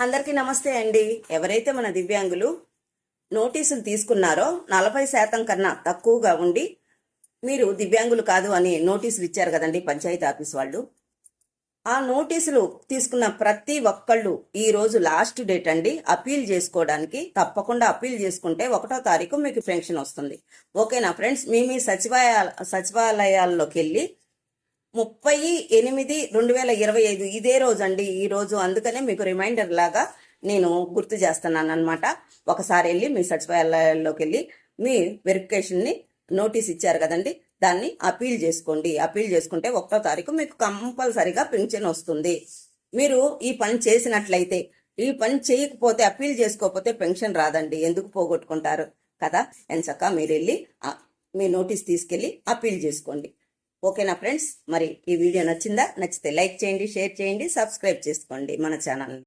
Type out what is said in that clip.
అందరికీ నమస్తే అండి. ఎవరైతే మన దివ్యాంగులు నోటీసులు తీసుకున్నారో 40% కన్నా తక్కువగా ఉండి మీరు దివ్యాంగులు కాదు అని నోటీసులు ఇచ్చారు కదండి పంచాయతీ ఆఫీస్ వాళ్ళు. ఆ నోటీసులు తీసుకున్న ప్రతి ఒక్కళ్ళు ఈ రోజు లాస్ట్ డేట్ అండి అపీల్ చేసుకోవడానికి. తప్పకుండా అపీల్ చేసుకుంటే 1వ తారీఖు మీకు పెన్షన్ వస్తుంది. ఓకేనా ఫ్రెండ్స్? మీ సచివాలయాల్లోకి వెళ్ళి 30/8/2025 ఇదే రోజు అండి, ఈ రోజు. అందుకనే మీకు రిమైండర్ లాగా నేను గుర్తు చేస్తున్నాను అనమాట. ఒకసారి వెళ్ళి మీ సచివాలయాల్లోకి వెళ్ళి మీ వెరిఫికేషన్ని నోటీస్ ఇచ్చారు కదండి, దాన్ని అపీల్ చేసుకోండి. అపీల్ చేసుకుంటే 1వ తారీఖు మీకు కంపల్సరిగా పెన్షన్ వస్తుంది. మీరు ఈ పని చేసినట్లయితే, ఈ పని చేయకపోతే, అపీల్ చేసుకోకపోతే పెన్షన్ రాదండి. ఎందుకు పోగొట్టుకుంటారు కదా? ఎంచక్క మీరు వెళ్ళి మీ నోటీస్ తీసుకెళ్ళి అపీల్ చేసుకోండి. ఓకేనా ఫ్రెండ్స్? మరి ఈ వీడియో నచ్చిందా? నచ్చితే లైక్ చేయండి, షేర్ చేయండి, సబ్స్క్రైబ్ చేసుకోండి మన ఛానల్ని.